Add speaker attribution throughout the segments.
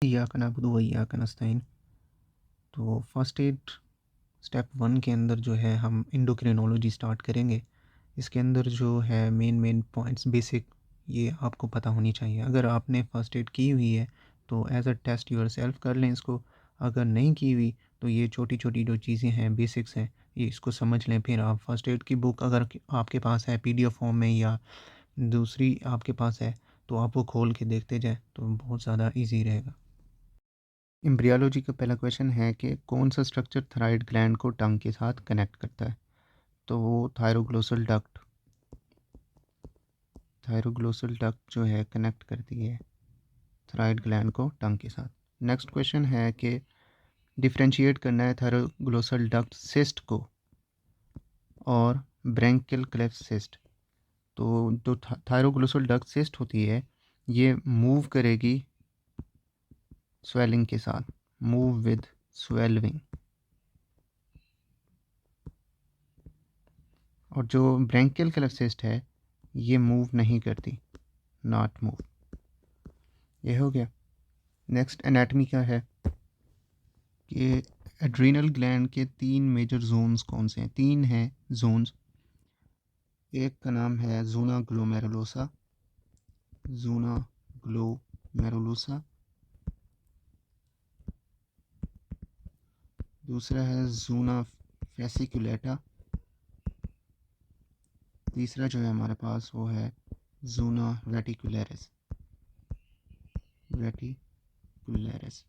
Speaker 1: इय्याका नअबुदु व इय्याका नस्तईन। तो first aid step 1 के अंदर जो है हम एंडोक्रिनोलॉजी स्टार्ट करेंगे। इसके अंदर जो है मेन पॉइंट्स बेसिक ये आपको पता होनी चाहिए। अगर आपने फर्स्ट एड की हुई है तो एज़ अ टेस्ट योरसेल्फ कर लें इसको। अगर नहीं की हुई तो ये छोटी-छोटी जो चीज़ें हैं बेसिक्स हैं ये इसको समझ लें। फिर आप फर्स्ट एड की बुक अगर आपके पास है पीडीएफ फॉर्म में या दूसरी आपके पास है तो आप वो खोल के देखते जाएँ तो बहुत ज़्यादा ईज़ी रहेगा। एम्ब्रियोलॉजी का पहला क्वेश्चन है कि कौन सा स्ट्रक्चर थायराइड ग्लैंड को टंग के साथ कनेक्ट करता है? तो वो थायरोग्लोसल डक्ट जो है कनेक्ट करती है थायराइड ग्लैंड को टंग के साथ। नेक्स्ट क्वेश्चन है कि डिफरेंशिएट करना है थायरोग्लोसल डक्ट सिस्ट को और ब्रैंकियल क्लेफ्ट सिस्ट। तो जो थायरोग्लोसल डक्ट सिस्ट होती है ये मूव करेगी स्वेलिंग के साथ, मूव विद स्वेलिंग। और जो ब्रैंकियल क्लेफ्ट सिस्ट है ये मूव नहीं करती, नॉट मूव। ये हो गया। नेक्स्ट एनाटमी का है कि एड्रीनल ग्लैंड के 3 मेजर जोन्स कौन से हैं? 3 हैं जोन्स। एक का नाम है ज़ोना ग्लोमेरुलोसा, ज़ोना ग्लोमेरुलोसा। दूसरा है ज़ोना फेसिकुलेटा। तीसरा जो है हमारे पास वो है ज़ोना रेटिकुलरिस, रेटिकुलरिस।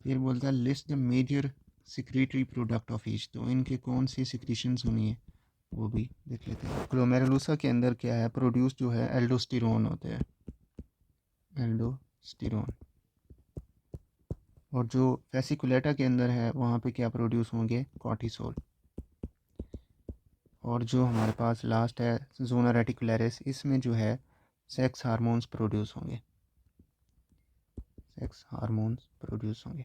Speaker 1: फिर बोलता है list the major secretory product of each. तो इनके कौन सी सिक्रीशंस होनी है वो भी देख लेते हैं। ग्लोमेरुलोसा के अंदर क्या है प्रोड्यूस जो है एल्डोस्टेरोन होते हैं, एल्डोस्टेरोन। और जो फेसिकुलेटा के अंदर है वहाँ पे क्या प्रोड्यूस होंगे, कॉर्टिसोल। और जो हमारे पास लास्ट है ज़ोना रेटिकुलरिस, इसमें जो है सेक्स हार्मोन्स प्रोड्यूस होंगे, सेक्स हार्मोन्स प्रोड्यूस होंगे।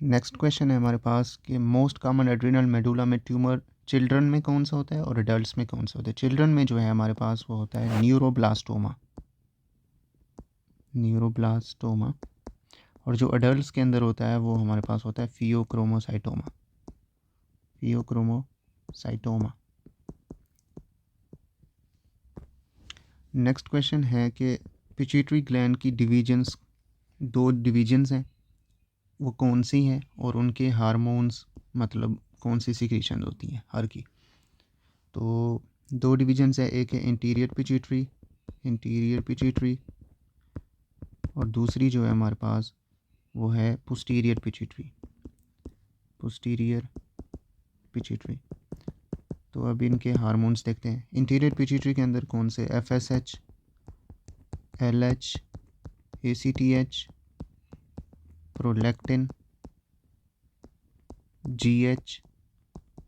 Speaker 1: नेक्स्ट क्वेश्चन है हमारे पास कि मोस्ट कॉमन एड्रिनल मेडुला में ट्यूमर चिल्ड्रन में कौन सा होता है और एडल्ट्स में कौन सा होता है? चिल्ड्रन में जो है हमारे पास वो होता है न्यूरोब्लास्टोमा, न्यूरोब्लास्टोमा। और जो अडल्ट्स के अंदर होता है वो हमारे पास होता है फियोक्रोमोसाइटोमा, फियोक्रोमोसाइटोमा। नेक्स्ट क्वेश्चन है कि पिट्यूटरी ग्लैंड की डिवीजन्स, 2 डिवीजन्स हैं, वो कौन सी हैं और उनके हार्मोन्स मतलब कौन सी सिक्रीशन होती हैं हर की? तो 2 डिवीजन्स है, एक है इंटीरियर पिट्यूटरी, इंटीरियर पिट्यूटरी। और दूसरी जो है हमारे पास वो है पोस्टीरियर पिट्यूटरी, पोस्टीरियर पिट्यूटरी। तो अब इनके हार्मोन्स देखते हैं। इंटीरियर पिट्यूटरी के अंदर कौन से? FSH, LH, ACTH, prolactin, GH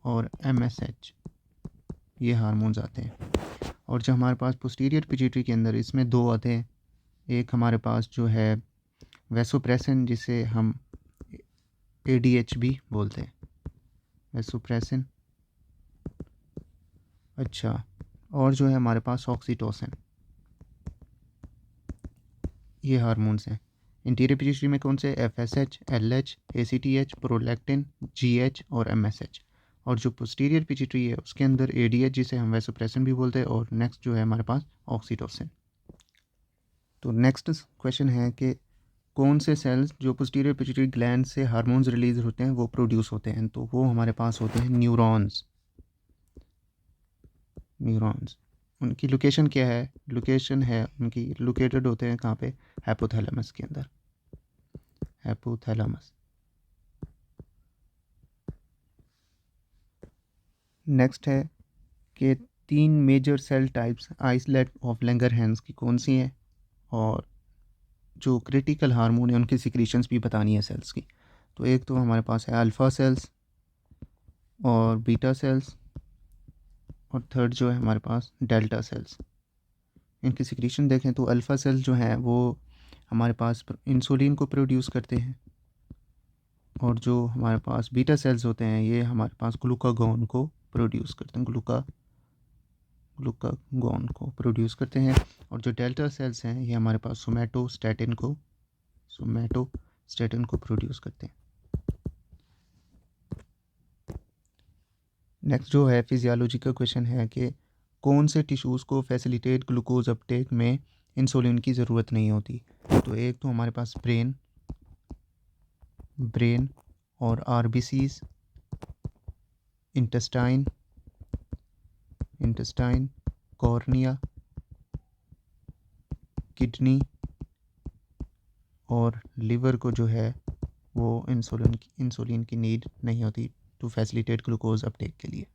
Speaker 1: और MSH, ये हार्मोन्स आते हैं। और जो हमारे पास पोस्टीरियर पिट्यूटरी के अंदर इसमें 2 आते हैं। एक हमारे पास जो है वैसोप्रेसिन, जिसे हम ADH भी बोलते हैं, वैसोप्रेसिन। अच्छा, और जो है हमारे पास ऑक्सीटोसिन, ये हार्मोन्स हैं। इंटीरियर पिट्यूटरी में कौन से? FSH, LH, ACTH, prolactin, GH और MSH। और जो पोस्टीरियर पिट्यूटरी है उसके अंदर ADH, जिसे हम वैसोप्रेसिन भी बोलते हैं, और नेक्स्ट जो है हमारे पास ऑक्सीटोसिन। तो नेक्स्ट क्वेश्चन है कि कौन से सेल्स जो पोस्टीरियर पिट्यूटरी ग्लैंड से हार्मोन्स रिलीज होते हैं वो प्रोड्यूस होते हैं? तो वो हमारे पास होते हैं न्यूरॉन्स, न्यूरॉन्स। उनकी लोकेशन क्या है? लोकेशन है उनकी, लोकेटेड होते हैं कहाँ पे? हाइपोथैलेमस के अंदर, हाइपोथैलेमस। नेक्स्ट है कि 3 major cell types islet of Langerhans की कौन सी हैं? और जो क्रिटिकल हार्मोन है उनकी सिक्रीशंस भी बतानी है सेल्स की। तो एक तो हमारे पास है अल्फ़ा सेल्स और बीटा सेल्स, और थर्ड जो है हमारे पास डेल्टा सेल्स। इनकी सिक्रीशन देखें तो अल्फ़ा सेल्स जो हैं वो हमारे पास इंसुलिन को प्रोड्यूस करते हैं, और जो हमारे पास बीटा सेल्स होते हैं ये हमारे पास ग्लूकागॉन को प्रोड्यूस करते हैं, ग्लूकागॉन। ग्लूकागॉन को प्रोड्यूस करते हैं। और जो डेल्टा सेल्स हैं ये हमारे पास सोमैटोस्टैटिन को प्रोड्यूस करते हैं। नेक्स्ट जो है फिजियोलॉजी का क्वेश्चन है कि कौन से टिश्यूज़ को फैसिलिटेट ग्लूकोज अपटेक में इंसुलिन की ज़रूरत नहीं होती। तो एक तो हमारे पास ब्रेन और आरबीसीज, इंटेस्टाइन, कॉर्निया, किडनी और लिवर को जो है वो इंसुलिन की नीड नहीं होती टू फैसिलिटेट ग्लूकोज अपटेक के लिए।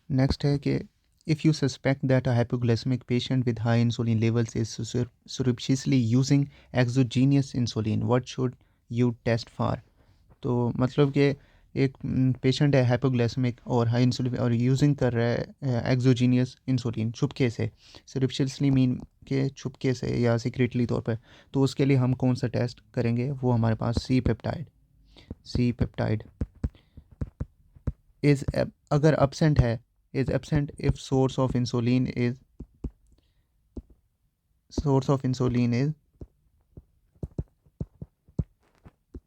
Speaker 1: नेक्स्ट है कि if you suspect that a hypoglycemic patient with high insulin levels is surreptitiously using exogenous insulin, what should you test for? तो मतलब कि एक पेशेंट है हाइपोग्लाइसेमिक और हाई इंसुलिन और यूजिंग कर रहा है एक्सोजीनियस इंसुलिन छुपके से, सरप्टिशियसली मीन के छुपके से या सीक्रेटली तौर पर, तो उसके लिए हम कौन सा टेस्ट करेंगे? वो हमारे पास सी पेप्टाइड इज़ अगर absent है is absent if source of insulin is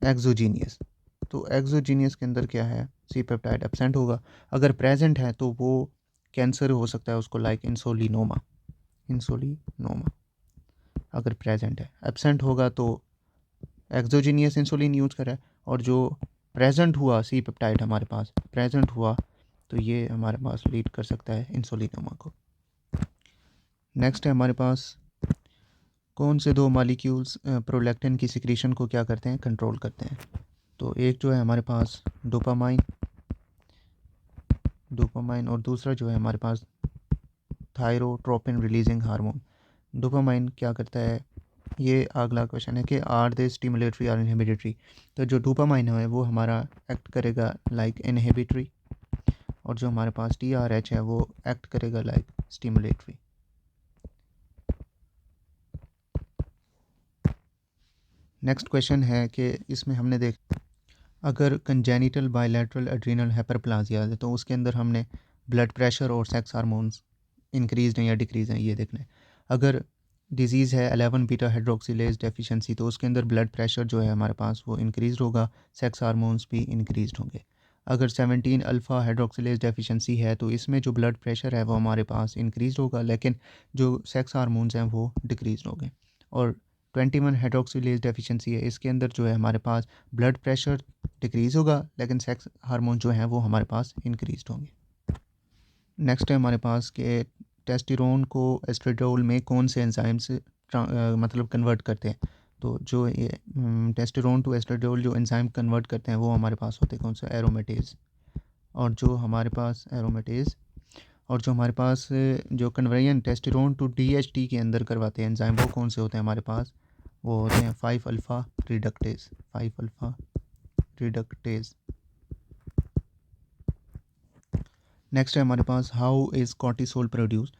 Speaker 1: exogenous। तो एक्सोजीनियस के अंदर क्या है? सी पेप्टाइड एब्सेंट होगा। अगर प्रेजेंट है तो वो कैंसर हो सकता है उसको, लाइक इंसुलिनोमा अगर प्रेजेंट है। एब्सेंट होगा तो एक्सोजीनियस इंसुलिन यूज करा है, और जो प्रेजेंट हुआ सी पेप्टाइड हमारे पास प्रेजेंट हुआ तो ये हमारे पास लीड कर सकता है इंसुलिनोमा को। नेक्स्ट है हमारे पास कौन से दो मॉलिक्यूल्स प्रोलैक्टिन की सिक्रीशन को क्या करते हैं? कंट्रोल करते हैं। तो एक जो है हमारे पास डोपामाइन और दूसरा जो है हमारे पास थायरोट्रोपिन रिलीजिंग हार्मोन। डोपामाइन क्या करता है? ये अगला क्वेश्चन है कि आर दे स्टिमुलेटरी और इनहिबिटरी। तो जो डोपामाइन है वो हमारा एक्ट करेगा लाइक इनहिबिटरी, और जो हमारे पास TRH है वो एक्ट करेगा लाइक स्टिमुलेटरी। नेक्स्ट क्वेश्चन है कि इसमें हमने अगर कंजेनिटल बायलैटरल एड्रीनल हाइपरप्लासिया है तो उसके अंदर हमने ब्लड प्रेशर और सेक्स हार्मोन्स इंक्रीज हैं या डिक्रीज हैं ये देखना है। अगर डिजीज़ है 11 बीटा हाइड्रोक्सिलेज डेफिशिएंसी तो उसके अंदर ब्लड प्रेशर जो है हमारे पास वो इंक्रीज होगा, सेक्स हार्मोन्स भी इंक्रीज होंगे। अगर 17 अल्फ़ा हाइड्रोक्सिलेज डेफिशिएंसी है तो इसमें जो ब्लड प्रेशर है वो हमारे पास इंक्रीज होगा, लेकिन जो सेक्स हार्मोन्स हैं वो डिक्रीज होंगे। और 21 हाइड्रोक्सिलेज डेफिशिएंसी है, इसके अंदर जो है हमारे पास ब्लड प्रेशर डिक्रीज़ होगा लेकिन सेक्स हार्मोन जो हैं वो हमारे पास इंक्रीज होंगे। नेक्स्ट है हमारे पास कि टेस्टोस्टेरोन को एस्ट्राडियोल में कौन से एंजाइम से मतलब कन्वर्ट करते हैं। तो जो ये टेस्टोस्टेरोन टू एस्ट्राडियोल जो एंजाइम कन्वर्ट करते हैं वो हमारे पास होते हैं कौन से? एरोमेटेज। और जो हमारे पास जो कन्वर्जन टेस्टोस्टेरोन टू DHT के अंदर करवाते हैं एंजाइम वो कौन से होते हैं हमारे पास? वो होते हैं 5 अल्फ़ा रिडक्टेज। नेक्स्ट है हमारे पास हाउ इज़ कॉर्टिसोल प्रोड्यूस।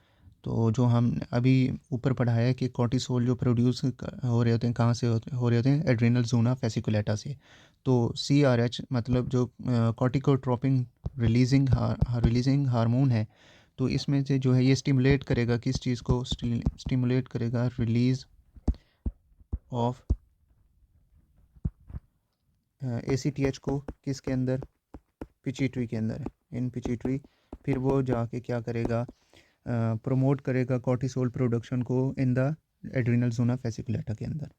Speaker 1: तो जो हम अभी ऊपर पढ़ा है कि कॉर्टिसोल जो प्रोड्यूस हो रहे होते हैं कहाँ से हो रहे होते हैं? एड्रिनल ज़ोना फेसिकुलेटा से। तो CRH मतलब जो कॉर्टिकोट्रोपिन रिलीजिंग हार्मोन है, तो इसमें से जो है ये स्टिमुलेट करेगा किस चीज़ को? स्टिमुलेट करेगा रिलीज़ ऑफ ACTH को किसके अंदर? पिट्यूटरी के अंदर, इन पिट्यूटरी। फिर वो जाके क्या करेगा? प्रमोट करेगा कॉर्टिसोल प्रोडक्शन को in the adrenal zona fasciculata के अंदर।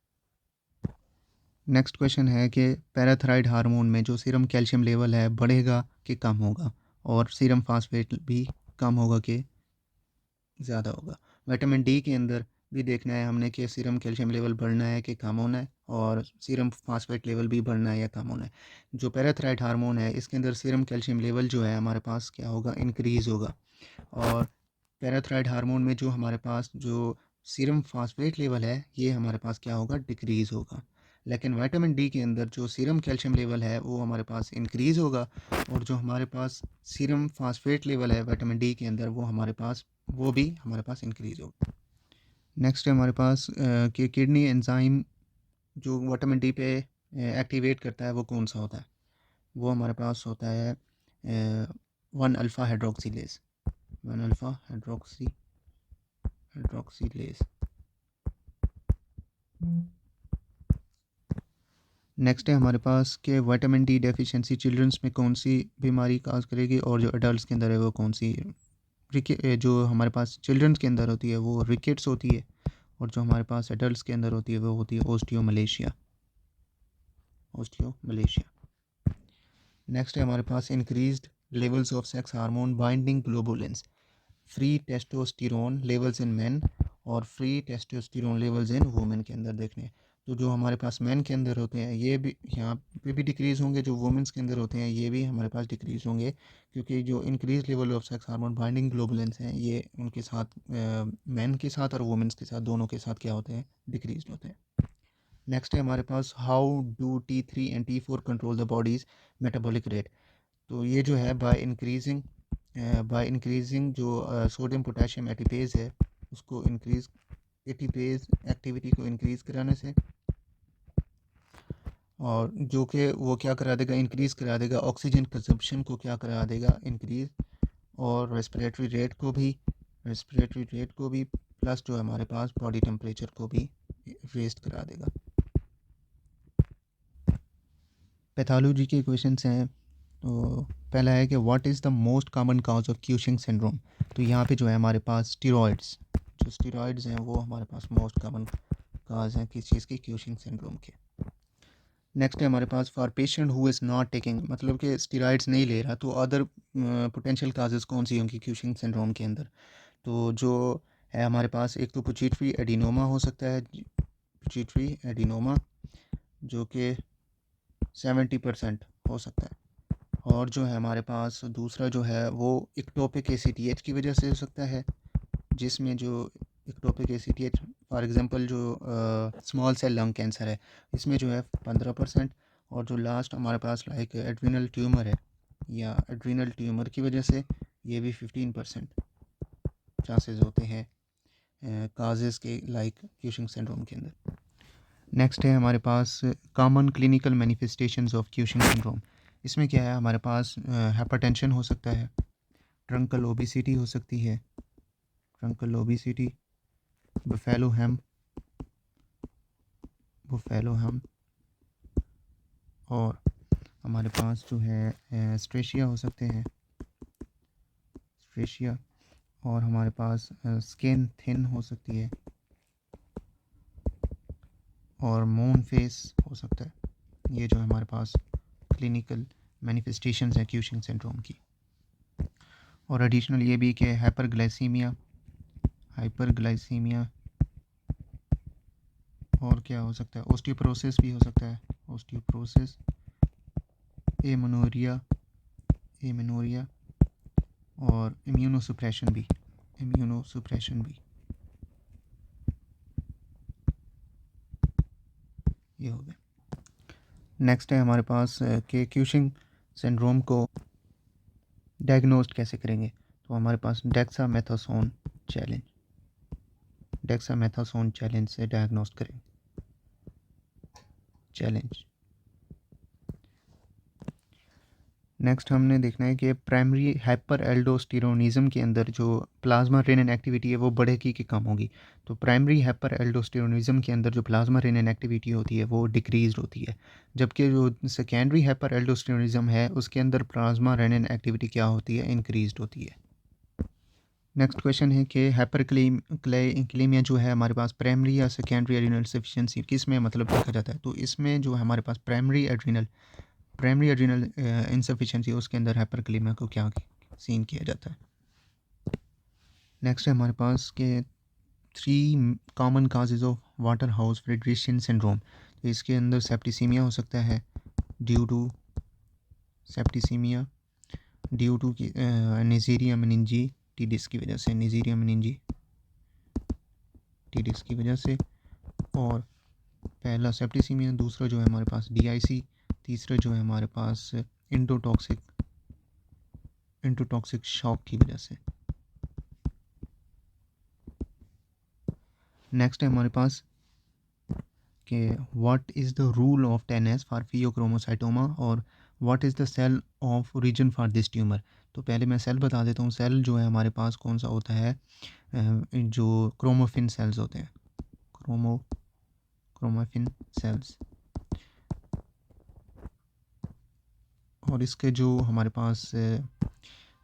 Speaker 1: नेक्स्ट क्वेश्चन है कि पैराथायरॉयड हार्मोन में जो सीरम कैल्शियम लेवल है बढ़ेगा कि कम होगा, और सीरम फास्फेट भी कम होगा कि ज़्यादा होगा। विटामिन डी के अंदर भी देखना है हमने कि सीरम कैल्शियम लेवल बढ़ना है कि कम होना है, और सीरम फास्फेट लेवल भी बढ़ना है या कम होना है। जो पैराथायरॉयड हार्मोन है इसके अंदर सीरम कैल्शियम लेवल जो है हमारे पास क्या होगा? इंक्रीज़ होगा। और पैराथायरॉयड हार्मोन में जो हमारे पास जो सीरम फास्फेट लेवल है ये हमारे पास क्या होगा? डिक्रीज़ होगा। लेकिन विटामिन डी के अंदर जो सीरम कैल्शियम लेवल है वो हमारे पास इंक्रीज़ होगा, और जो हमारे पास सीरम फास्फेट लेवल है विटामिन डी के अंदर वो भी हमारे पास इंक्रीज़ होगा। नेक्स्ट है हमारे पास कि किडनी एंजाइम जो विटामिन डी पे एक्टिवेट करता है वो कौन सा होता है? वो हमारे पास होता है 1 alpha hydroxylase. 1 alpha hydroxylase. Next है हमारे पास कि विटामिन डी डेफिशिएंसी चिल्ड्रंस में कौन सी बीमारी काज करेगी, और जो अडल्ट के अंदर है वो कौन सी। जो हमारे पास चिल्ड्रंस के अंदर होती है वो रिकेट्स होती है, और जो हमारे पास एडल्ट के अंदर होती है वो होती है ओस्टियोमलेशिया। नेक्स्ट है हमारे पास increased levels of sex hormone binding globulins, free testosterone levels in men और free testosterone levels in women के अंदर देखने हैं। तो जो हमारे पास मेन के अंदर होते हैं ये भी यहाँ पे भी डिक्रीज़ होंगे, जो वुमेन्स के अंदर होते हैं ये भी हमारे पास डिक्रीज़ होंगे, क्योंकि जो increase level of sex hormone binding globulins हैं ये उनके साथ मेन के साथ और वुमेन्स के साथ दोनों के साथ क्या होते हैं, डिक्रीज होते हैं। नेक्स्ट है हमारे पास how do T3 and T4 control the body's metabolic rate. तो ये जो है बाय इंक्रीजिंग जो सोडियम पोटेशियम एटीपेज है उसको इंक्रीज, एटीपेज एक्टिविटी को इंक्रीज़ कराने से, और जो कि वो क्या करा देगा, इंक्रीज़ करा देगा ऑक्सीजन कंजप्शन को, क्या करा देगा इंक्रीज़, और रेस्पिरेटरी रेट को भी प्लस जो हमारे पास बॉडी टेम्परेचर को भी रेस्ट करा देगा। पैथोलॉजी के क्वेश्चंस हैं। तो पहला है कि what is the most common cause of Cushing syndrome. तो यहाँ पे जो है हमारे पास स्टीरॉइड्स हैं वो हमारे पास मोस्ट कॉमन काज हैं किस चीज़ की, क्यूशिंग सिंड्रोम के। नेक्स्ट है हमारे पास for patient who is not taking, मतलब कि स्टीरॉइड्स नहीं ले रहा, तो अदर पोटेंशियल काजेज़ कौन सी होंगी क्यूशिंग सिंड्रोम के अंदर। तो जो है हमारे पास एक तो पिट्यूटरी एडिनोमा हो सकता है, पिट्यूटरी एडिनोमा जो कि 70% हो सकता है, और जो है हमारे पास दूसरा जो है वो इक्टोपिक ACTH की वजह से हो सकता है, जिसमें जो इक्टोपिक ACTH फॉर एग्जांपल जो स्मॉल सेल लंग कैंसर है इसमें जो है 15%, और जो लास्ट हमारे पास लाइक एड्रिनल ट्यूमर है या एड्रिनल ट्यूमर की वजह से ये भी 15% चांसेस होते हैं काजेज़ के लाइक क्यूशिंग सिंड्रोम के अंदर। नेक्स्ट है हमारे पास common clinical manifestations of Cushing syndrome. इसमें क्या है हमारे पास हाइपरटेंशन हो सकता है, ट्रंकल ओबेसिटी हो सकती है, बुफेलो हैम, और हमारे पास जो है स्ट्रेशिया हो सकते हैं, और हमारे पास स्किन थिन हो सकती है, और मून फेस हो सकता है। ये जो हमारे पास क्लिनिकल मैनिफेस्टेशंस हैं क्यूशिंग सिंड्रोम की। और एडिशनल ये भी कि हाइपरग्लाइसीमिया, और क्या हो सकता है, ओस्टियोपोरोसिस भी हो सकता है, एमेनोरिया, और इम्यूनोसुप्रेशन भी। ये हो गया। नेक्स्ट है हमारे पास कि क्यूशिंग सिंड्रोम को डायग्नोस्ट कैसे करेंगे। तो हमारे पास डेक्सामेथासोन चैलेंज से डायग्नोस्ट करेंगे। नेक्स्ट हमने देखना है कि प्राइमरी हाइपर एल्डोस्टेरोनिज्म के अंदर जो प्लाज्मा रेनिन एक्टिविटी है वो बढ़ेगी कि कम होगी। तो प्राइमरी हाइपर एल्डोस्टेरोनिज्म के अंदर जो प्लाज्मा रेनिन एक्टिविटी होती है वो डिक्रीज होती है, जबकि जो सेकेंडरी हाइपर एल्डोस्टेरोनिज्म है उसके अंदर प्लाज्मा रेनिन एक्टिविटी क्या होती है, इंक्रीज होती है। नेक्स्ट क्वेश्चन है कि हाइपरक्लेमिया जो है हमारे पास प्राइमरी या सेकेंडरी एड्रिनल सफिशिएंसी किस में मतलब देखा जाता है। तो इसमें जो हमारे पास प्राइमरी एड्रिनल इंसफिशिएंसी उसके अंदर हाइपरक्लेमिया को क्या सीन किया जाता है। नेक्स्ट है हमारे पास के 3 common causes of Waterhouse Friderichsen syndrome. तो इसके अंदर सेप्टिसीमिया हो सकता है ड्यू टू की नेज़ेरिया मेनिंजी टीडिस की वजह से, और पहला सेप्टिसीमिया, दूसरा जो है हमारे पास DIC, तीसरा जो है हमारे पास इंटोटॉक्सिक शॉक की वजह से। नेक्स्ट है हमारे पास कि what is the rule of 10S for pheochromocytoma, और what is the cell of origin for this tumour. तो पहले मैं सेल बता देता हूँ। सेल जो है हमारे पास कौन सा होता है, जो क्रोमोफिन सेल्स होते हैं, क्रोमोफिन सेल्स। और इसके जो हमारे पास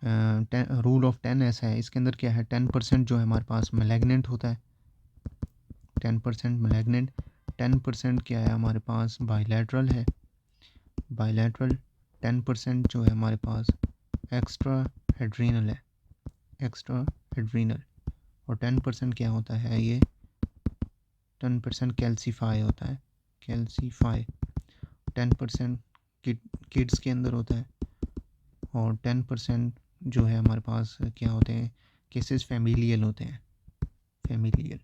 Speaker 1: रूल ऑफ 10 ऐसा है, इसके अंदर क्या है, 10% जो है हमारे पास मैलेग्नेंट होता है, 10% मैलेग्नेंट, 10% क्या है हमारे पास बाइलैटरल है, बाइलैटरल, 10% जो है हमारे पास एक्स्ट्रा एड्रीनल है, एक्स्ट्रा एड्रीनल, और 10% क्या होता है, ये 10% कैल्सीफाई होता है, कैल्सीफाई, 10% किड्स के अंदर होता है, और 10% जो है हमारे पास क्या होते हैं, केसेस फैमिलियल होते हैं, फैमिलियल।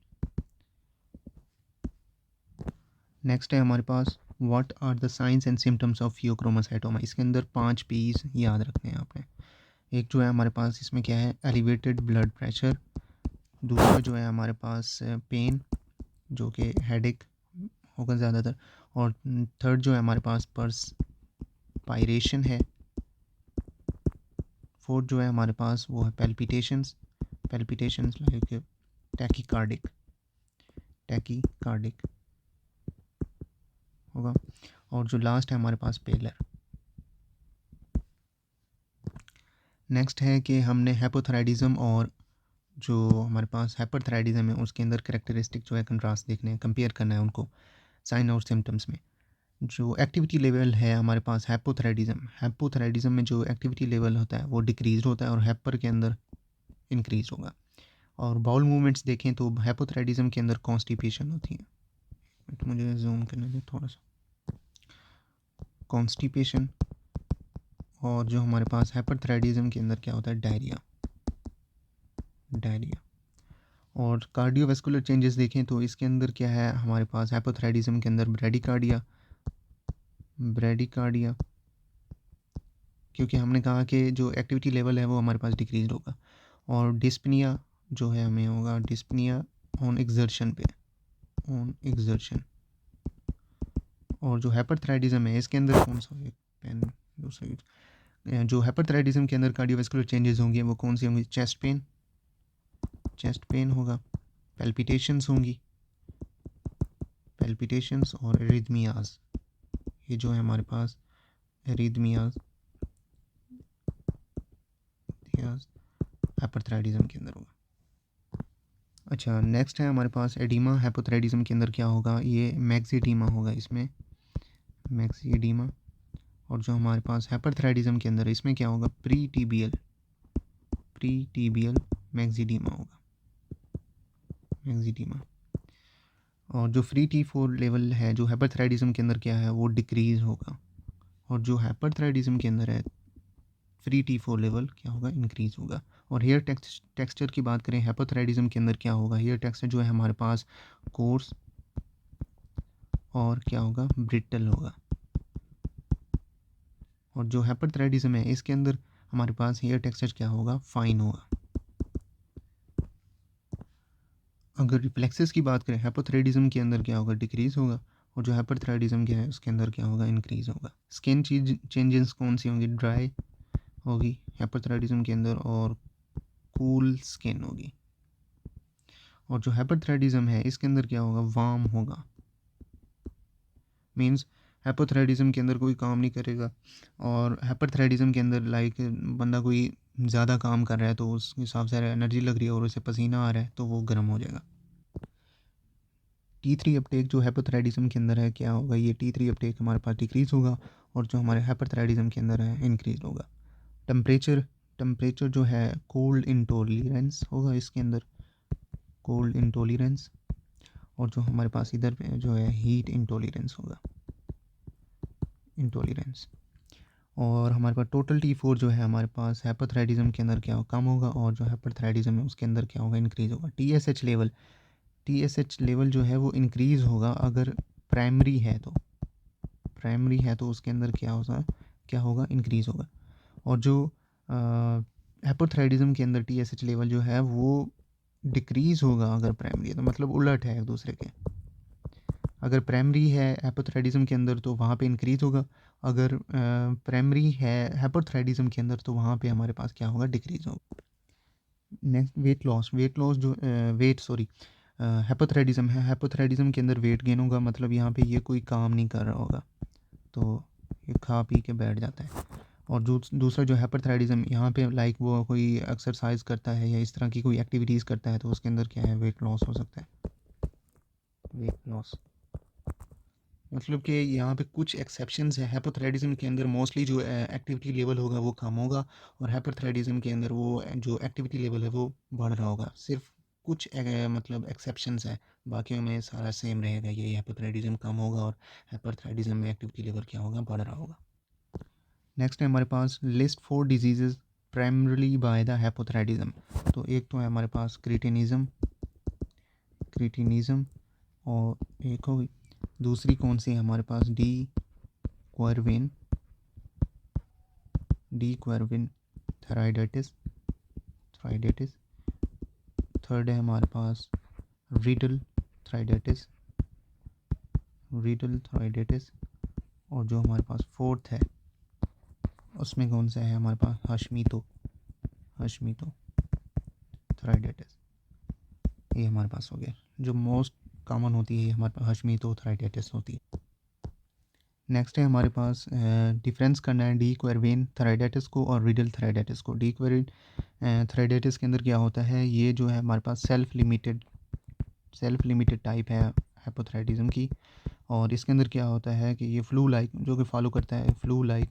Speaker 1: नेक्स्ट है हमारे पास what are the signs and symptoms of pheochromocytoma. इसके अंदर 5 पीस याद रखने हैं आपने। एक जो है हमारे पास इसमें क्या है, एलिवेटेड ब्लड प्रेशर, दूसरा जो है हमारे पास पेन, जो कि हेडेक होगा ज़्यादातर, और थर्ड जो है हमारे पास पर्सपायरेशन है, फोर्थ जो है हमारे पास वो है पैल्पिटेशंस, पैल्पिटेशंस लाइक टैकीकार्डिक, टैकीकार्डिक होगा, और जो लास्ट है हमारे पास पेलर। नेक्स्ट है कि हमने हाइपोथायराइडिज्म और जो हमारे पास हाइपरथायराइडिज्म है उसके अंदर कैरेक्टरिस्टिक जो है कंट्रास्ट देखने हैं, कंपेयर करना है उनको साइन और सिम्टम्स में। जो एक्टिविटी लेवल है हमारे पास हाइपोथायराइडिज्म में जो एक्टिविटी लेवल होता है वो डिक्रीज होता है, और हाइपर के अंदर इंक्रीज होगा। और बाउल मूवमेंट्स देखें तो हाइपोथायराइडिज्म के अंदर कॉन्स्टिपेशन होती है, मुझे जूम करने दें थोड़ा सा, कॉन्स्टिपेशन। और जो हमारे पास हाइपरथायराइडिज्म के अंदर क्या होता है, डायरिया, डायरिया। और कार्डियोवैस्कुलर चेंजेस देखें तो इसके अंदर क्या है हमारे पास हाइपोथायराइडिज्म के अंदर ब्रेडिकार्डिया, ब्रेडिकार्डिया, क्योंकि हमने कहा कि जो एक्टिविटी लेवल है वो हमारे पास डिक्रीज होगा। और डिस्पनिया जो है हमें होगा, डिस्पनिया ऑन एक्सर्शन पे, ऑन एक्सर्शन। और जो हाइपरथायराइडिज्म है इसके अंदर कौन सा, पेन दूसरा, जो हाइपरथायराइडिज्म के अंदर कार्डियोवैस्कुलर चेंजेस होंगे वो कौन सी होंगी, चेस्ट पेन, चेस्ट पेन होगा, पैल्पिटेशंस होंगी, पैल्पिटेशंस, और एरिथमियाज, ये जो है हमारे पास एरिथमियाज हाइपरथायराइडिज्म के अंदर होगा। अच्छा, नेक्स्ट है हमारे पास एडीमा। हाइपोथायराइडिज्म के अंदर क्या होगा, ये मैक्सिडीमा होगा, इसमें मैक्सिडीमा। और जो हमारे पास हाइपरथायराइडिज्म के अंदर इसमें क्या होगा, प्री टीबियल मैक्सिडीमा होगा, मैक्सिडीमा। और जो फ्री T4 लेवल है जो हाइपरथायराइडिज्म के अंदर क्या है वो डिक्रीज होगा, और जो हाइपरथायराइडिज्म के अंदर है फ्री T4 लेवल क्या होगा, इंक्रीज होगा। और हेयर टेक्सचर की बात करें हाइपोथायराइडिज्म के अंदर क्या होगा, हेयर टेक्सचर जो है हमारे पास कोर्स और क्या होगा, ब्रिटल होगा। और जो हाइपरथायराइडिज्म है इसके अंदर हमारे पास हेयर टेक्सचर क्या होगा, फाइन होगा। अगर रिफ्लेक्सेस की बात करें हाइपोथायराइडिज्म के अंदर क्या होगा, डिक्रीज होगा, और जो हाइपरथायराइडिज्म क्या है उसके अंदर क्या होगा, इंक्रीज होगा। स्किन चेंजेस कौन सी होंगी, ड्राई होगी हाइपरथायराइडिज्म के अंदर, और कूल स्किन होगी। और जो हाइपरथायराइडिज्म है इसके अंदर क्या होगा, वार्म होगा, मींस हाइपोथायराइडिज्म के अंदर कोई काम नहीं करेगा, और हाइपरथायराइडिज्म के अंदर लाइक बंदा कोई ज़्यादा काम कर रहा है तो उस हिसाब से एनर्जी लग रही है और उसे पसीना आ रहा है तो वो गर्म हो जाएगा। T3 अपटेक जो हाइपोथायराइडिज्म के अंदर है क्या होगा, ये T3 अपटेक हमारे पास डिक्रीज होगा, और जो हमारे हाइपरथायराइडिज्म के अंदर है इंक्रीज होगा। टेम्परेचर जो है कोल्ड इंटॉलरेंस होगा इसके अंदर, कोल्ड इंटॉलरेंस। और जो हमारे पास इधर पे जो है हीट इंटॉलरेंस होगा, इंटॉलरेंस। और हमारे पास टोटल T4 जो है हमारे पास हाइपोथायराइडिज्म के अंदर क्या होगा, कम होगा, और जो हाइपरथायराइडिज्म है उसके अंदर क्या होगा, इंक्रीज होगा। TSH लेवल जो है वो इंक्रीज होगा अगर प्राइमरी है तो, प्राइमरी है तो उसके अंदर क्या होगा, इंक्रीज होगा। और जो हाइपोथायराइडिज्म के अंदर TSH लेवल जो है वो डिक्रीज होगा अगर प्राइमरी है तो, मतलब उलट है एक दूसरे के। अगर प्राइमरी है हाइपोथायराइडिज्म के अंदर तो वहाँ पे इंक्रीज़ होगा, अगर प्राइमरी है हाइपोथायराइडिज्म के अंदर तो वहाँ पे हमारे पास क्या होगा, डिक्रीज़ होगा। नेक्स्ट वेट लॉस जो वेट सॉरी हाइपोथायराइडिज्म है, हाइपोथायराइडिज्म के अंदर वेट गेन होगा, मतलब यहाँ पे ये कोई काम नहीं कर रहा होगा तो ये खा पी के बैठ जाता है। और दूसरा जो हाइपरथायराइडिज्म, यहाँ पे लाइक वो कोई एक्सरसाइज करता है या इस तरह की कोई एक्टिविटीज़ करता है तो उसके अंदर क्या है, वेट लॉस हो सकता है। वेट लॉस मतलब कि यहाँ पे कुछ एक्सेप्शंस है, हाइपोथायराइडिज्म के अंदर मोस्टली जो एक्टिविटी लेवल होगा वो कम होगा, और हाइपरथायराइडिज्म के अंदर वो जो एक्टिविटी लेवल है वो बढ़ रहा होगा। सिर्फ कुछ मतलब एक्सेप्शंस है, बाकियों में सारा सेम रहेगा, ये हाइपोथायराइडिज्म कम होगा और हाइपरथायराइडिज्म में एक्टिविटी लेवल क्या होगा, बढ़ रहा होगा। नेक्स्ट है हमारे पास list 4 diseases primarily by the hypothyroidism. तो एक तो है हमारे पास क्रिटिनिज्म और एक हो गई, दूसरी कौन सी है हमारे पास, डी क्वेरविन थायराइडाइटिस, थर्ड है हमारे पास रीडल थायराइडाइटिस, और जो हमारे पास फोर्थ है उसमें कौन सा है हमारे पास, हश्मीतो थायराइडाइटिस। ये हमारे पास हो गया, जो मोस्ट कॉमन होती है हमारे पास हश्मीतो थायराइडाइटिस होती है। नेक्स्ट है हमारे पास डिफरेंस करना है डी क्वेरविन थायराइडाइटिस को और रीडल थायराइडाइटिस को। डी क्वेरविन थायराइडाइटिस के अंदर क्या होता है, ये जो है हमारे पास सेल्फ लिमिटेड टाइप है हाइपोथायराइडिज्म की, और इसके अंदर क्या होता है कि ये फ्लू लाइक जो कि फॉलो करता है फ्लू लाइक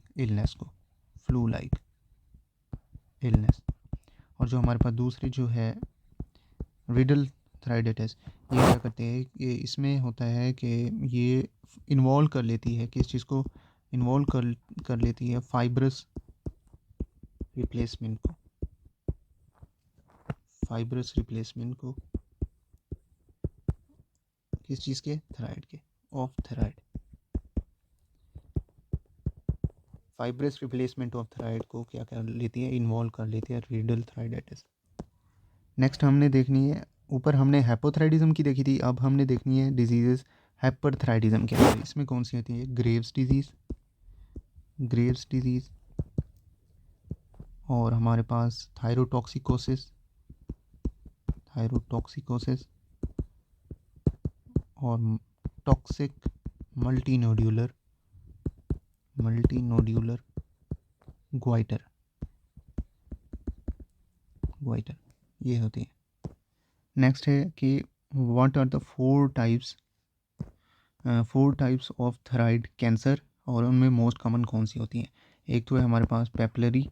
Speaker 1: इलनेस। और जो हमारे पास दूसरी जो है रिडल थायराइडाइटिस, ये क्या करते हैं, ये इसमें होता है कि ये इन्वॉल्व कर लेती है, किस चीज़ को इन्वॉल्व कर लेती है, फाइब्रस रिप्लेसमेंट को किस चीज़ के, थायराइड के, of thyroid, fibrous replacement of thyroid को क्या कर लेती है, इन्वॉल्व कर लेती है रीडल थायराइडाइटिस। नेक्स्ट हमने देखनी है, ऊपर हमने हाइपोथायराइडिज्म की देखी थी, अब हमने देखनी है डिजीज़ हाइपरथायराइडिज्म के अंदर। इसमें कौन सी होती है, ग्रेव्स डिजीज़, और हमारे पास थायरोटॉक्सिकोसिस और टॉक्सिक मल्टीनोड्यूलर ग्वाइटर, ये होती है। नेक्स्ट है कि what are the 4 types of thyroid cancer, और उनमें मोस्ट कॉमन कौन सी होती हैं। एक तो है हमारे पास पेपलरी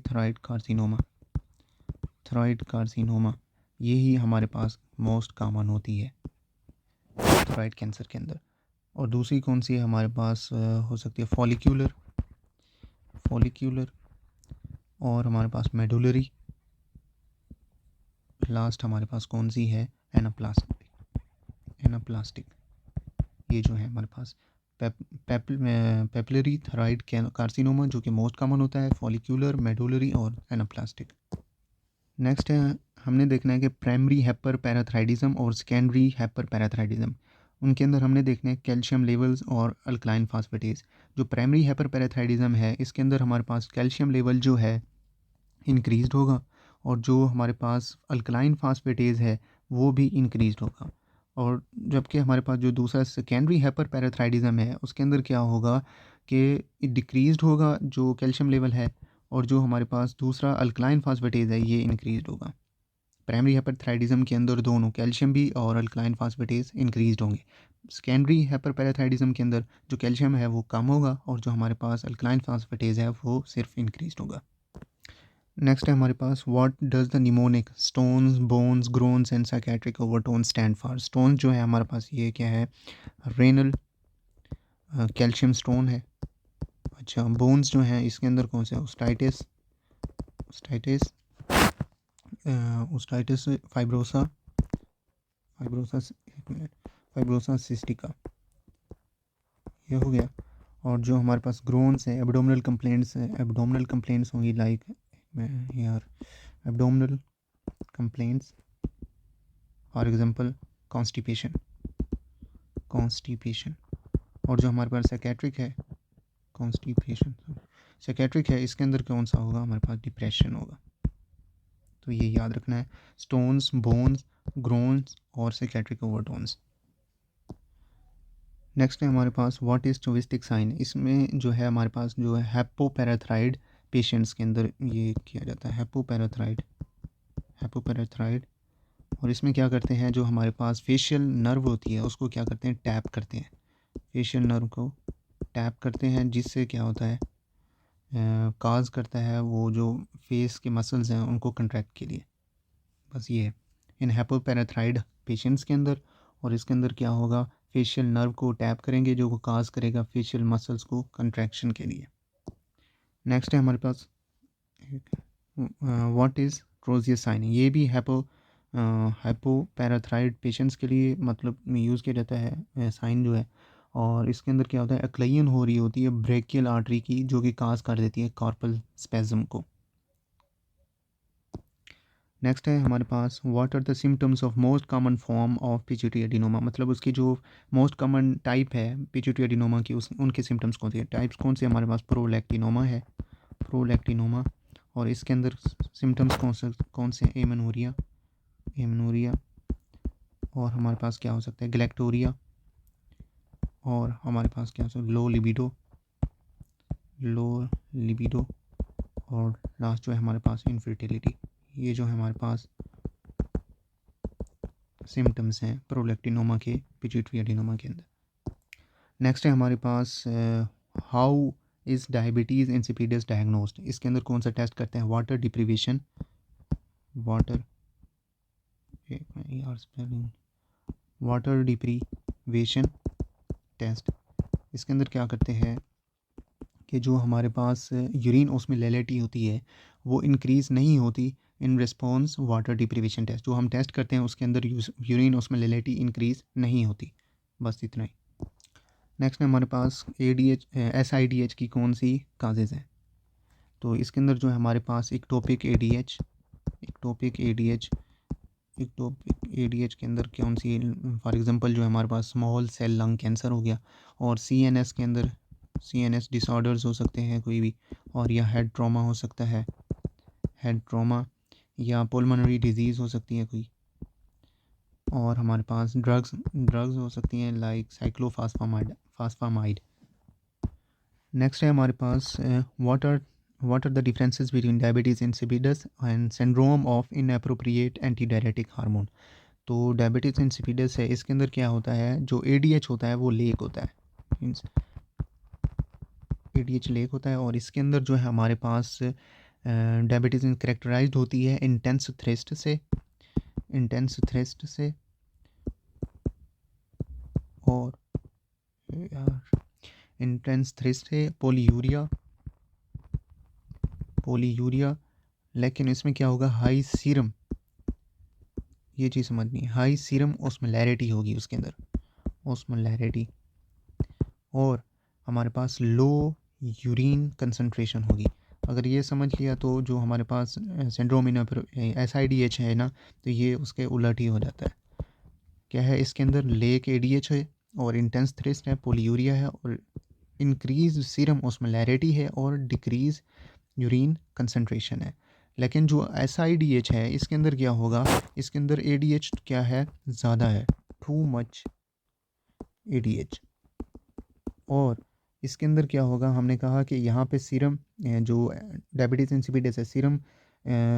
Speaker 1: थायराइड कार्सिनोमा, यही हमारे पास मोस्ट कॉमन होती है थायराइड कैंसर के अंदर। और दूसरी कौन सी है हमारे पास, हो सकती है फॉलिक्यूलर, और हमारे पास मेडुलरी, लास्ट हमारे पास कौन सी है, एनाप्लास्टिक। ये जो है हमारे पास पेपलरी थायराइड कार्सिनोमा जो कि मोस्ट कॉमन होता है, फॉलिक्यूलर, मेडुलरी और एनाप्लास्टिक। नेक्स्ट है हमने देखना है कि प्राइमरी हाइपर पैराथायराइडिज्म और सेकेंडरी हाइपर पैराथायराइडिज्म, उनके अंदर हमने देखना है कैल्शियम लेवल्स और अल्कलाइन फास्फेटेज। जो प्राइमरी हाइपर पैराथायराइडिज्म है इसके अंदर हमारे पास कैल्शियम लेवल जो है इंक्रीज़ होगा, और जो हमारे पास अल्कलाइन फास्फेटेज है वो भी इंक्रीज़ होगा। और जबकि हमारे पास जो दूसरा सेकेंडरी हाइपर पैराथायराइडिज्म है उसके अंदर क्या होगा कि डिक्रीज़ होगा जो कैल्शियम लेवल है, और जो हमारे पास दूसरा अल्कलाइन फास्फेटेज है ये इंक्रीज़ होगा। प्राइमरी हाइपरथायराइडिज्म के अंदर दोनों कैल्शियम भी और अल्कलाइन फास्फेटेज इंक्रीज़ होंगे। सेकेंडरी हाइपरपैराथायराइडिज्म के अंदर जो कैल्शियम है वो कम होगा, और जो हमारे पास अल्कलाइन फास्फेटेज है वो सिर्फ इंक्रीज़ होगा। नेक्स्ट है हमारे पास what does the mnemonic stones, bones, groans and psychiatric overtone stand for. Stone जो है हमारे पास ये क्या है, रेनल कैल्शियम स्टोन है। अच्छा, बोन्स जो है इसके अंदर कौन से, ओस्टाइटिस फाइब्रोसा सिस्टिका, ये हो गया। और जो हमारे पास ग्रोन्स है, एब्डोमिनल कंप्लेंट्स होंगी, लाइक यार abdominal complaints for example constipation, constipation. और जो हमारे पास साइकेट्रिक है, कॉन्स्टिपेशन साइकेट्रिक है, इसके अंदर कौन सा होगा, हमारे पास डिप्रेशन होगा। तो ये याद रखना है, स्टोन्स, बोन्स, ग्रोन्स और साइकेट्रिक ओवरटोन्स। नेक्स्ट है हमारे पास व्हाट इज़ चोविस्टिक साइन। इसमें जो है हमारे पास जो है हैप्पोपैराथाइड पेशेंट्स के अंदर ये किया जाता है, हैप्पोपैराथाइड, हैप्पोपैराथाइड। और इसमें क्या करते हैं, जो हमारे पास फेशियल नर्व होती है उसको क्या करते हैं, टैप करते हैं, फेशियल नर्व को टैप करते हैं, जिससे क्या होता है, काज करता है वो जो फेस के मसल्स हैं उनको कंट्रैक्ट के लिए। बस ये है इन हैप्पोपैराथाइड पेशेंट्स के अंदर। और इसके अंदर क्या होगा, फेशियल नर्व को टैप करेंगे जो वो काज करेगा फेशियल मसल्स को कंट्रैक्शन के लिए। नेक्स्ट है हमारे पास व्हाट इज़ ट्रोजियस साइन। ये भी हैप्पोपैराथाइड पेशेंट्स के लिए मतलब यूज़ किया जाता है साइन जो है। और इसके अंदर क्या होता है, एक्लेयन हो रही होती है ब्रेकियल आर्टरी की, जो कि काज कर देती है कार्पल स्पेज़म को। नेक्स्ट है हमारे पास what are the symptoms of most common form of pituitary adenoma. मतलब उसकी जो मोस्ट कॉमन टाइप है पिट्यूटरी एडिनोमा की, उस उनके सिम्टम्स कौन से हैं, टाइप्स कौन से, हमारे पास प्रोलैक्टिनोमा है, प्रोलैक्टिनोमा। और इसके अंदर सिम्टम्स कौन से, एमेनोरिया, एमेनोरिया। और हमारे पास क्या हो सकता है, गैलेक्टोरिया। और हमारे पास क्या हो सकता है, लो लिबिडो, लो लिबिडो। और लास्ट जो है हमारे पास इनफर्टिलिटी। ये जो है हमारे पास सिम्टम्स हैं प्रोलैक्टिनोमा के, पिट्यूटरी एडिनोमा के अंदर। नेक्स्ट है हमारे पास how is diabetes insipidus diagnosed. इसके अंदर कौन सा टेस्ट करते हैं, water deprivation, water, water deprivation test. इसके अंदर क्या करते हैं कि जो हमारे पास यूरिन ऑस्मोलैरिटी होती है वो इंक्रीज़ नहीं होती in response water deprivation test. जो हम टेस्ट करते हैं उसके अंदर यूरिन ऑस्मोलैरिटी इंक्रीज़ नहीं होती। बस इतना ही। नेक्स्ट है हमारे पास ADH SIDH की कौन सी काजेज़ हैं। तो इसके अंदर जो है हमारे पास ectopic ADH, ectopic ADH, ectopic ADH के अंदर कौन सी, फॉर एग्जांपल जो है हमारे पास स्मॉल सेल लंग कैंसर हो गया। और CNS के अंदर CNS डिसऑर्डर्स हो सकते हैं कोई भी। और या हेड ट्रॉमा हो सकता है, हेड ट्रॉमा। या पुल्मोनरी डिजीज़ हो सकती है कोई। और हमारे पास ड्रग्स हो सकती हैं लाइक फास्फामाइड। नेक्स्ट है हमारे पास what are the differences between diabetes insipidus and syndrome of inappropriate anti diuretic hormone. तो डायबिटीज़ इंसिपिडस है, इसके अंदर क्या होता है, जो ADH होता है वो लेक होता है, मीन्स ADH लेक होता है। और इसके अंदर जो है हमारे पास डायबिटीज़ करेक्टराइज्ड होती है इंटेंस थ्रस्ट से, इंटेंस थ्रस्ट से। और यार इंटेंस थ्रस्ट है, पोलीयूरिया, पोलीयूरिया। लेकिन इसमें क्या होगा, हाई सीरम, ये चीज़ समझनी है, हाई सीरम ऑस्मोलैरिटी होगी उसके अंदर, ऑस्मोलैरिटी। और हमारे पास लो यूरिन कंसंट्रेशन होगी। अगर ये समझ लिया तो जो हमारे पास सिंड्रोम इन SIDH है ना, तो ये उसके उलट ही हो जाता है। क्या है इसके अंदर, लेक ADH है और इंटेंस थ्रस्ट है, पोलीयूरिया है और इंक्रीज सीरम ऑस्मोलैरिटी है और डिक्रीज यूरिन कंसंट्रेशन है। लेकिन जो SIDH है इसके अंदर क्या होगा, इसके अंदर ADH क्या है, ज़्यादा है, टू मच ADH। और इसके अंदर क्या होगा, हमने कहा कि यहाँ पे सीरम जो डायबिटीज़ इंसिपिडस है, सीरम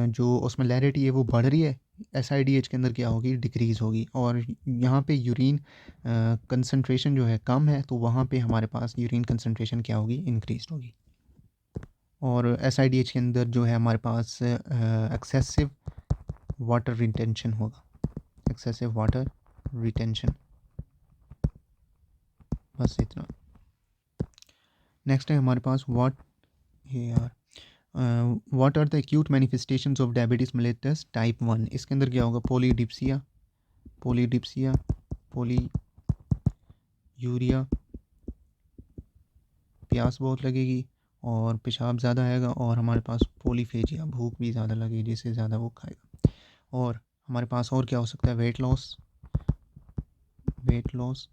Speaker 1: जो ऑस्मोलैरिटी है वो बढ़ रही है, SIDH के अंदर क्या होगी, डिक्रीज़ होगी। और यहाँ पे यूरिन कंसंट्रेशन जो है कम है, तो वहाँ पे हमारे पास यूरिन कंसंट्रेशन क्या होगी, इंक्रीज होगी। और SIDH के अंदर जो है हमारे पास एक्सेसिव वाटर रिटेंशन होगा, एक्सेसिव वाटर रिटेंशन। बस इतना। नेक्स्ट है हमारे पास what are the acute manifestations of diabetes mellitus type 1। इसके अंदर क्या होगा, पोलीडिप्सिया, पोलीडिप्सिया, पोलीयूरिया, प्यास बहुत लगेगी और पेशाब ज़्यादा आएगा। और हमारे पास पोलीफेजिया, भूख भी ज़्यादा लगेगी जिससे ज़्यादा वो खाएगा। और हमारे पास और क्या हो सकता है, वेट लॉस, वेट लॉस,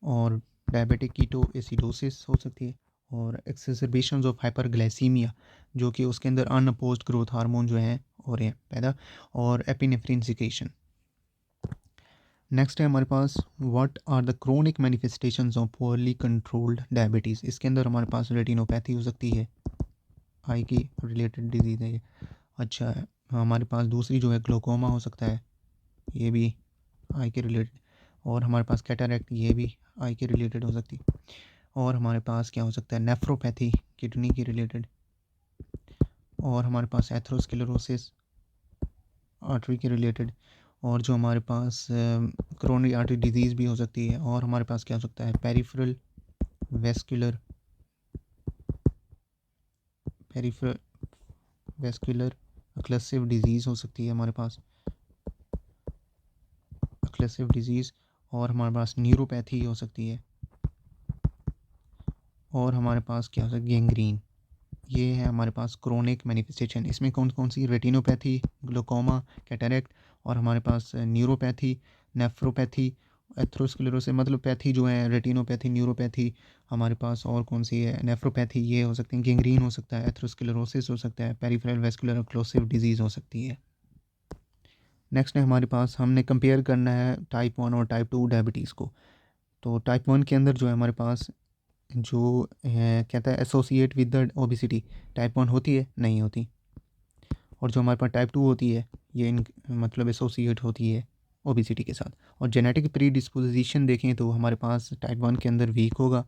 Speaker 1: और डायबिटिक कीटो एसिडोसिस हो सकती है, और एक्सेसरबेशंस ऑफ हाइपरग्लाइसीमिया, जो कि उसके अंदर अनअपोज्ड ग्रोथ हार्मोन जो है हो रहे हैं पैदा, और एपिनेफ्रिन सिकेशन। नेक्स्ट है हमारे पास what are the chronic manifestations of poorly controlled diabetes. इसके अंदर हमारे पास रेटिनोपैथी हो सकती है, आई की रिलेटेड डिजीज़ है ये। अच्छा है, हमारे पास दूसरी जो है ग्लोकोमा हो सकता है, ये भी आई के रिलेटेड, और हमारे पास कैटरैक्ट, ये भी आई के रिलेटेड हो सकती है, और हमारे पास क्या हो सकता है नेफ्रोपैथी, किडनी के रिलेटेड, और हमारे पास एथरोस्क्लेरोसिस, आर्टरी के रिलेटेड, और जो हमारे पास कोरोनरी आर्टरी डिजीज़ भी हो सकती है, और हमारे पास क्या हो सकता है पेरिफेरल वेस्कुलर अक्लसिव डिजीज़ हो सकती है हमारे पास, अक्लसिव डिजीज़, और हमारे पास न्यूरोपैथी हो सकती है, और हमारे पास क्या हो सकता है गैंग्रीन। ये है हमारे पास क्रोनिक मैनिफेस्टेशन। इसमें कौन कौन सी, रेटिनोपैथी, ग्लोकोमा, कैटरैक्ट, और हमारे पास न्यूरोपैथी, नेफ्रोपैथी, एथरोस्क्लेरोसिस, मतलब पैथी जो है रेटिनोपैथी, न्यूरोपैथी, हमारे पास और कौन सी है नेफ्रोपैथी, ये हो सकती है, गैंग्रीन हो सकता है, एथरोस्क्लेरोसिस हो सकता है, पेरिफेरल वेस्कुलर ओक्लूसिव डिजीज़ हो सकती है। नेक्स्ट है हमारे पास, हमने कंपेयर करना है टाइप 1 और टाइप 2 डायबिटीज़ को। तो टाइप 1 के अंदर जो है हमारे पास जो है कहता है associate with the obesity, type 1 होती है, नहीं होती। और जो हमारे पास टाइप 2 होती है, ये मतलब एसोसिएट होती है ओबिसिटी के साथ। और जेनेटिक प्री डिस्पोजिशन देखें तो हमारे पास टाइप 1 के अंदर वीक होगा,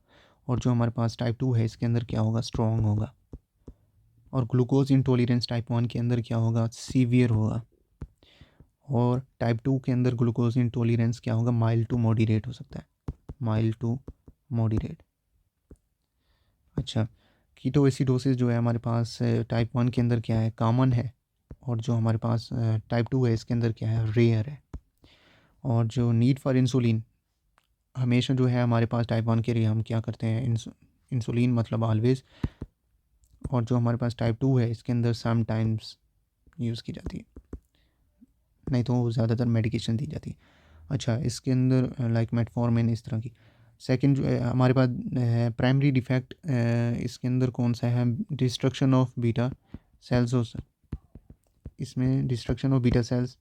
Speaker 1: और जो हमारे पास टाइप 2 है इसके अंदर क्या होगा स्ट्रॉन्ग होगा। और ग्लूकोज इंटॉलरेंस टाइप 1 के अंदर क्या होगा सीवियर होगा, और टाइप 2 के अंदर ग्लूकोज इंटॉलरेंस क्या होगा माइल्ड टू मॉडरेट हो सकता है, माइल्ड टू मॉडरेट। अच्छा, कीटो एसिडोसिस जो है हमारे पास टाइप 1 के अंदर क्या है कॉमन है, और जो हमारे पास टाइप 2 है इसके अंदर क्या है रेयर है। और जो नीड फॉर इंसुलिन हमेशा जो है हमारे पास टाइप 1 के लिए हम क्या करते हैं इंसुलिन मतलब ऑलवेज, और जो हमारे पास टाइप 2 है इसके अंदर सम टाइम्स यूज़ की जाती है, नहीं तो ज़्यादातर मेडिकेशन दी जाती है। अच्छा, इसके अंदर लाइक मेटफॉर्मिन इस तरह की। सेकंड जो है हमारे पास है प्राइमरी डिफेक्ट, इसके अंदर कौन सा है डिस्ट्रक्शन ऑफ बीटा सेल्स हो इसमें डिस्ट्रक्शन ऑफ बीटा सेल्स।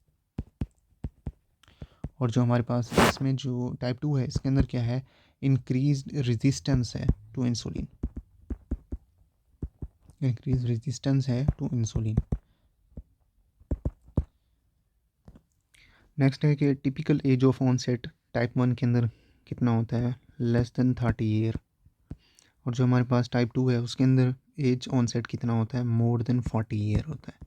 Speaker 1: और जो हमारे पास इसमें जो टाइप 2 है इसके अंदर क्या है इंक्रीज रेजिस्टेंस है टू इंसुलिन, इंक्रीज रेजिस्टेंस है टू इंसुलिन। नेक्स्ट है कि typical age of onset type 1 के अंदर कितना होता है लेस देन 30 ईयर, और जो हमारे पास टाइप 2 है उसके अंदर एज ऑनसेट कितना होता है मोर देन 40 ईयर होता है।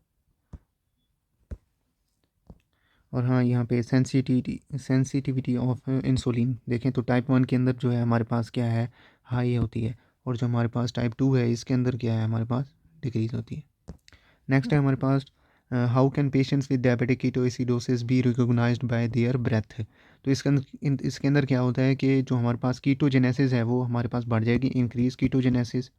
Speaker 1: और हाँ, यहाँ पे सेंसिटिविटी ऑफ इंसुलिन देखें तो टाइप 1 के अंदर जो है हमारे पास क्या है हाई होती है, और जो हमारे पास टाइप 2 है इसके अंदर क्या है हमारे पास डिक्रीज होती है। नेक्स्ट है हमारे पास how can patients with diabetic ketoacidosis be recognised by their breath. तो इसके अंदर क्या होता है कि जो हमारे पास कीटोजेनेसिस है वो हमारे पास बढ़ जाएगी, इंक्रीज कीटोजेनेसिस,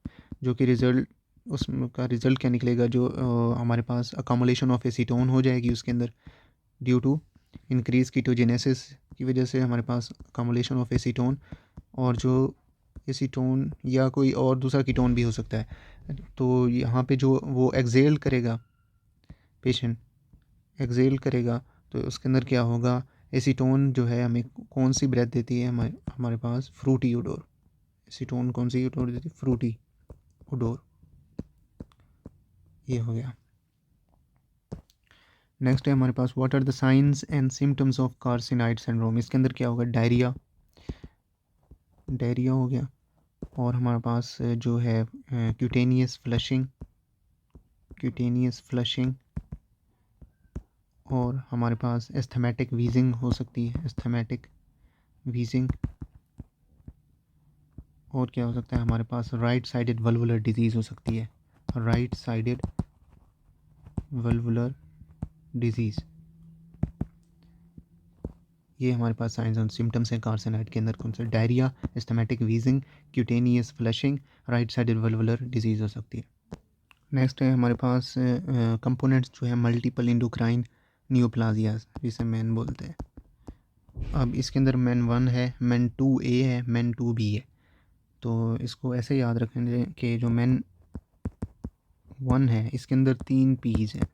Speaker 1: जो कि रिजल्ट उसका रिजल्ट क्या निकलेगा जो हमारे पास अकोमोलेशन ऑफ एसीटोन हो जाएगी उसके अंदर, ड्यू टू इंक्रीज कीटोजेनेसिस की वजह से हमारे पास अकोमोलेशन ऑफ एसीटोन, और जो एसीटोन या कोई और दूसरा कीटोन भी हो सकता है। तो यहाँ पे जो वो एक्सेल करेगा पेशेंट, एक्सेल करेगा तो उसके अंदर क्या होगा एसीटोन जो है हमें कौन सी ब्रेथ देती है हमारे हमारे पास फ्रूटी ओडोर, एसीटोन कौन सी ओडोर देती है फ्रूटी ओडोर, ये हो गया। नेक्स्ट है हमारे पास what are the signs and symptoms of carcinoid syndrome. इसके अंदर क्या होगा डायरिया, डायरिया हो गया, और हमारे पास जो है क्यूटेनियस फ्लशिंग, क्यूटेनियस फ्लशिंग, और हमारे पास एस्थमेटिक वीजिंग हो सकती है, एस्थमेटिक वीजिंग, और क्या हो सकता है हमारे पास राइट साइडेड वल्वुलर डिजीज़ हो सकती है, राइट साइडेड वल्वुलर डिजीज़। ये हमारे पास साइंस एंड सिम्टम्स हैं कार्सिनाइड के अंदर, कौन सा diarrhoea, asthmatic wheezing, cutaneous flushing, right sided valvular disease हो सकती है। नेक्स्ट है हमारे पास कंपोनेंट्स जो है मल्टीपल इंडोक्राइन न्यूप्लाजियाज जिसे मैन बोलते हैं। अब इसके अंदर मैन 1 है, मैन 2A है, मैन 2B है। तो इसको ऐसे याद रखेंगे कि जो मैन 1 है इसके अंदर 3 पीज हैं।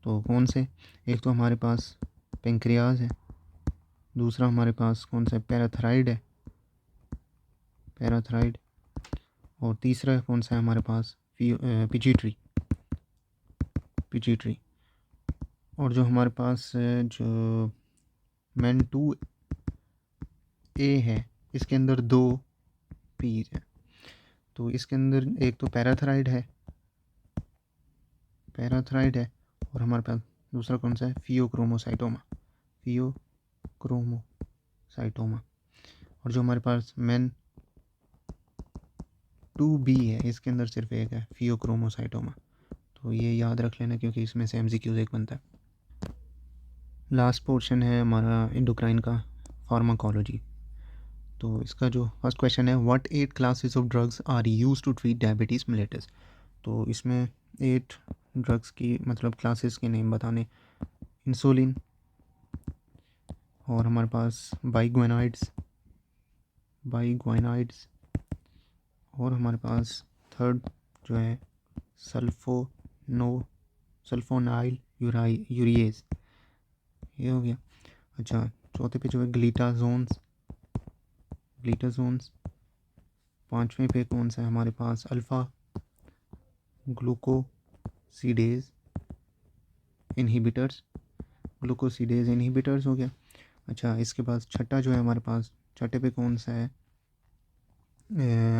Speaker 1: तो कौन से? एक तो हमारे पास पेंक्रियाज है, दूसरा हमारे पास कौन सा है, पैराथायराइड है, पैराथायराइड, और तीसरा कौन सा है हमारे पास, पिट्यूटरी, पिट्यूटरी। और जो हमारे पास जो मैन 2A है इसके अंदर 2 पीज है। तो इसके अंदर एक तो पैराथायराइड है, पैराथायराइड है, और हमारे पास दूसरा कौन सा है, फियोक्रोमोसाइटोमा, फियोक्रोमोसाइटोमा। और जो हमारे पास मैन 2B है इसके अंदर सिर्फ एक है, फियोक्रोमोसाइटोमा। तो ये याद रख लेना क्योंकि इसमें से MCQ एक बनता है। लास्ट पोर्शन है हमारा एंडोक्राइन का, फार्माकोलॉजी। तो इसका जो फर्स्ट क्वेश्चन है, what 8 classes of drugs are used to treat diabetes mellitus. तो इसमें 8 ड्रग्स की मतलब क्लासेस के नेम बताने, इंसुलिन, और हमारे पास बाइग्वानाइड्स, बाइग्वानाइड्स, और हमारे पास थर्ड जो है सल्फोनाइल यूरिएज, ये हो गया। अच्छा, चौथे पे जो है ग्लीटाजोन्स, ग्लीटाजोन्स। पांचवें पे कौन सा है हमारे पास, अल्फ़ा ग्लूकोसीडेज इनहिबिटर्स, ग्लूकोसीडेज इनहिबिटर्स हो गया। अच्छा, इसके बाद छठा जो है हमारे पास, छठे पे कौन सा है,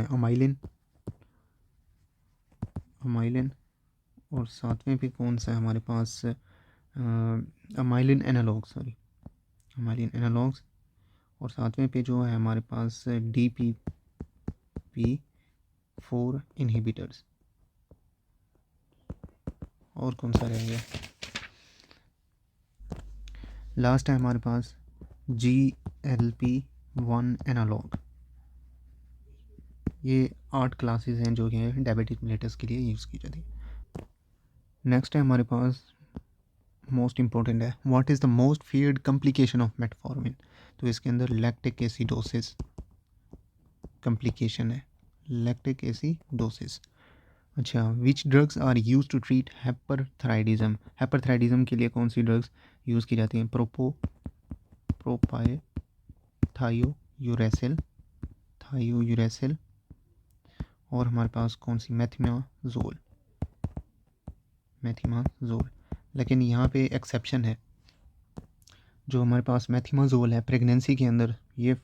Speaker 1: अमाइलिन, अमाइलिन। और सातवें पे कौन सा है हमारे पास, amylin analogues, sorry, amylin analogues. और सातवें पे जो है हमारे पास DPP4 इनहिबिटर्स। और कौन सा रह गया, लास्ट है हमारे पास GLP-1 एनालॉग। ये 8 क्लासेस हैं जो कि डायबिटिक मेलिटस के लिए यूज़ की जाती है। नेक्स्ट है हमारे पास मोस्ट इम्पोर्टेंट है, what is the most feared complication of metformin. तो इसके अंदर लैक्टिक एसिडोसिस कम्प्लिकेशन है, लैक्टिक एसिडोसिस। अच्छा, which drugs are use to treat hyperthyroidism. Hyperthyroidism के लिए कौन सी ड्रग्स यूज़ की जाती हैं, प्रोपाए थायोयूरेसिल, थायोयूरेसिल। और हमारे पास कौन सी, मेथिमाजोल, मेथिमाजोल। लेकिन यहाँ पे एक्सेप्शन है, जो हमारे पास मेथिमाजोल है प्रेगनेंसी के अंदर, ये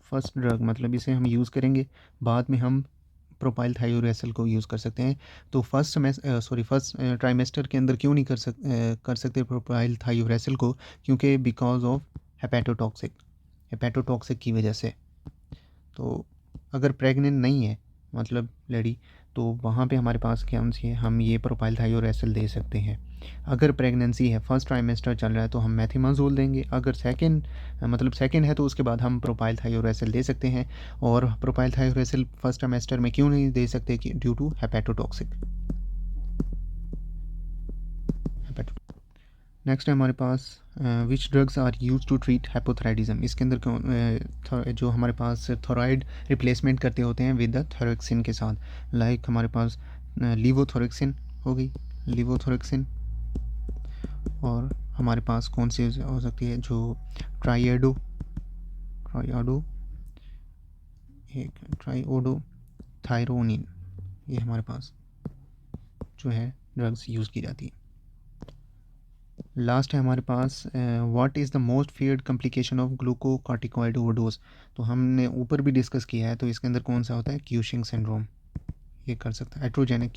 Speaker 1: फर्स्ट ड्रग मतलब इसे हम यूज़ करेंगे, बाद में हम प्रोपाइल थायोरेसिल को यूज़ कर सकते हैं। तो फर्स्ट ट्राइमेस्टर के अंदर क्यों नहीं कर सकते प्रोपाइल थायोरेसिल को, क्योंकि बिकॉज ऑफ हेपेटोटॉक्सिक की वजह से। तो अगर प्रेग्नेंट नहीं है मतलब लेडी, तो वहाँ पे हमारे पास क्या हम ये प्रोपाइल थायोरेसिल दे सकते हैं। अगर प्रेगनेंसी है, फर्स्ट ट्राइमेस्टर चल रहा है, तो हम मेथिमाजोल देंगे। अगर सेकंड है तो उसके बाद हम प्रोपाइल थायोरेसिल दे सकते हैं। और प्रोपाइल थायोरेसिल फर्स्ट ट्राइमेस्टर में क्यों नहीं दे सकते, कि ड्यू टू हेपेटोटॉक्सिक। नेक्स्ट है हमारे पास which drugs are use to treat hypothyroidism. इसके अंदर जो हमारे पास थोराइड रिप्लेसमेंट करते होते हैं विद द थोरेक्सिन के साथ, लाइक हमारे पास लीवोथोरेक्सिन हो गई, लीवोथोरेक्सिन। और हमारे पास कौन सी हो सकती है, जो ट्राइएडो, ट्राइआडो, एक ट्राइओडो थायरोनिन, ये हमारे पास जो है ड्रग्स यूज़ की जाती है। लास्ट है हमारे पास what is the most feared complication of glucocorticoid overdose. तो हमने ऊपर भी डिस्कस किया है, तो इसके अंदर कौन सा होता है, क्यूशिंग सिंड्रोम, ये कर सकता है, हाइड्रोजेनिक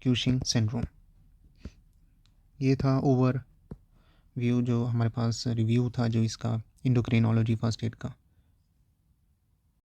Speaker 1: क्यूशिंग सिंड्रोम। ये था ओवर व्यू जो हमारे पास रिव्यू था जो इसका एंडोक्रिनोलॉजी फर्स्ट एड का।